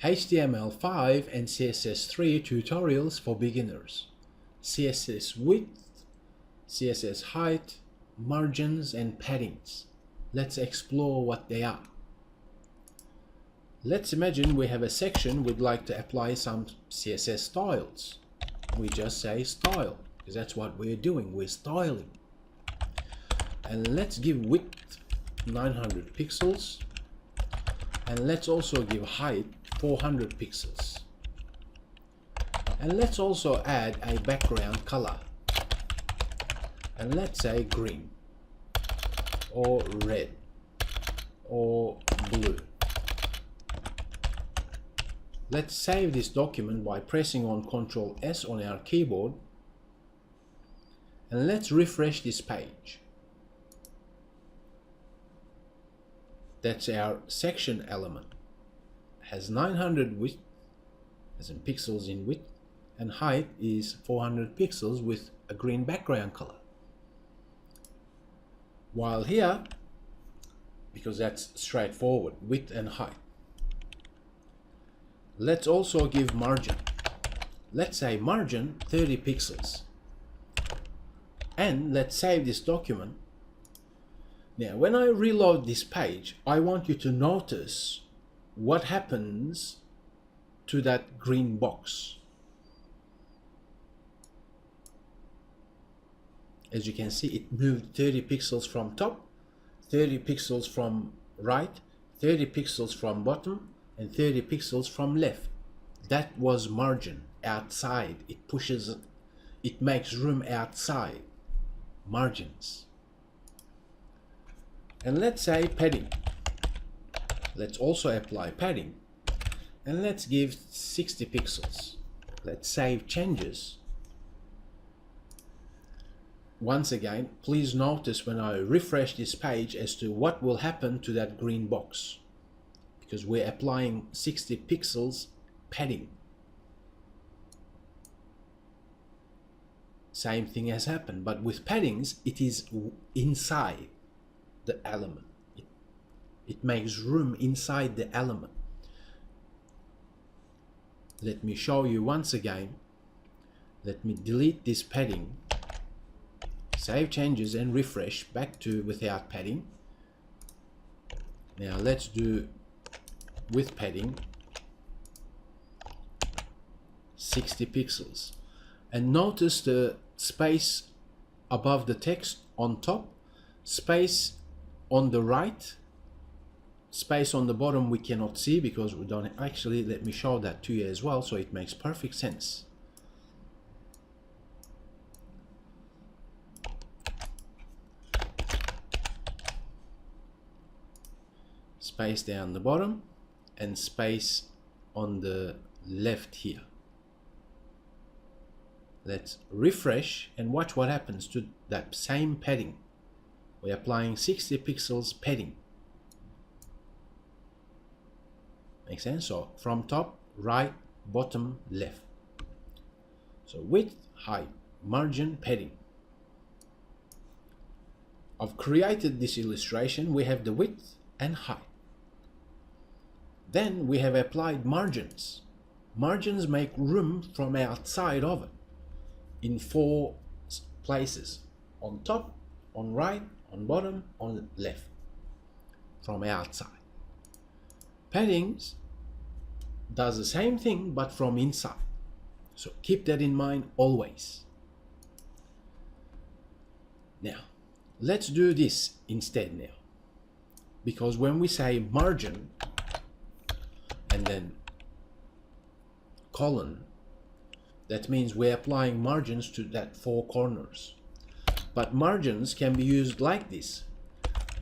HTML5 and CSS3 tutorials for beginners, CSS width, CSS height, margins and paddings. Let's explore what they are. Let's imagine we have a section we'd like to apply some CSS styles. We just say style, because that's what we're doing, we're styling. And let's give width 900 pixels, and let's also give height 400 pixels. And let's also add a background color, and let's say green or red or blue. Let's save this document by pressing on Ctrl S on our keyboard, and let's refresh this page. That's our section element. It has 900 width, as in pixels in width, and height is 400 pixels with a green background color. While here, because that's straightforward, width and height. Let's also give margin. Let's say margin 30 pixels. And let's save this document. Now, when I reload this page, I want you to notice what happens to that green box. As you can see, it moved 30 pixels from top, 30 pixels from right, 30 pixels from bottom, and 30 pixels from left. That was margin, outside. It pushes, it makes room outside. Margins. And let's say padding. Let's also apply padding. And let's give 60 pixels. Let's save changes. Once again, please notice when I refresh this page as to what will happen to that green box, because we're applying 60 pixels padding. Same thing has happened, but with paddings, it is inside the element. It makes room inside the element. Let me show you once again. Let me delete this padding, save changes and refresh back to without padding. Now let's do with padding, 60 pixels, and notice the space above the text on top, space on the right, space on the bottom we cannot see because we don't actually. Let me show that to you as well, so it makes perfect sense. Space down the bottom and space on the left here. Let's refresh and watch what happens to that same padding. We're applying 60 pixels padding. Makes sense? So from top, right, bottom, left. So width, height, margin, padding. I've created this illustration. We have the width and height. Then we have applied margins. Margins make room from outside of it in 4 places: on top, on right, on bottom, on left, from outside. Paddings does the same thing but from inside. So keep that in mind always. Now, let's do this instead now. Because when we say margin, and then colon, that means we're applying margins to that 4 corners. But margins can be used like this: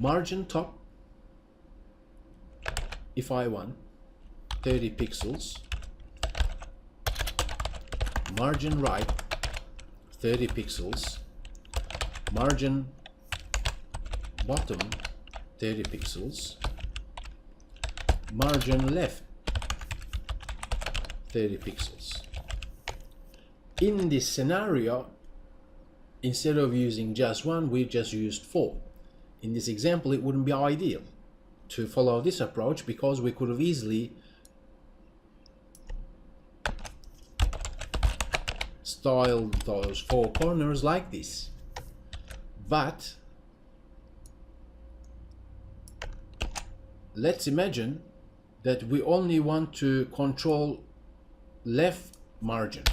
margin top, if I want 30 pixels, margin right 30 pixels, margin bottom 30 pixels, margin left 30 pixels. In this scenario, instead of using just 1, we just used 4. In this example, it wouldn't be ideal to follow this approach because we could have easily style those four corners like this. But let's imagine that we only want to control left margin.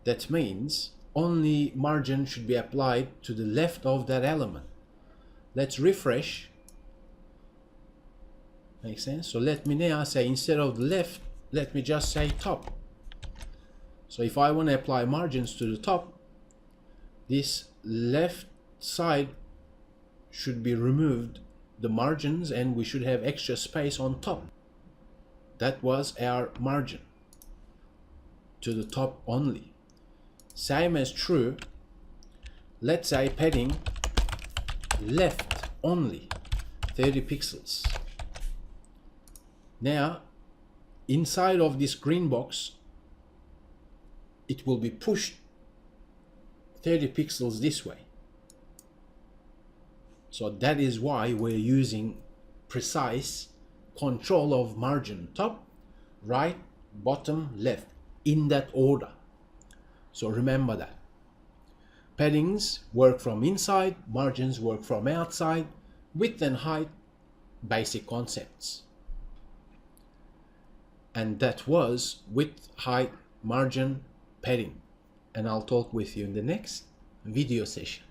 That means only margin should be applied to the left of that element. Let's refresh. Makes sense? So let me now say, instead of the left, let me just say top. So if I want to apply margins to the top, this left side should be removed, the margins, and we should have extra space on top. That was our margin to the top only. Same as true, let's say padding left only 30 pixels. Now inside of this green box it will be pushed 30 pixels this way. So that is why we're using precise control of margin, top, right, bottom, left, in that order. So remember that. Paddings work from inside, margins work from outside, width and height, basic concepts. And that was width, height, margin, padding. And I'll talk with you in the next video session.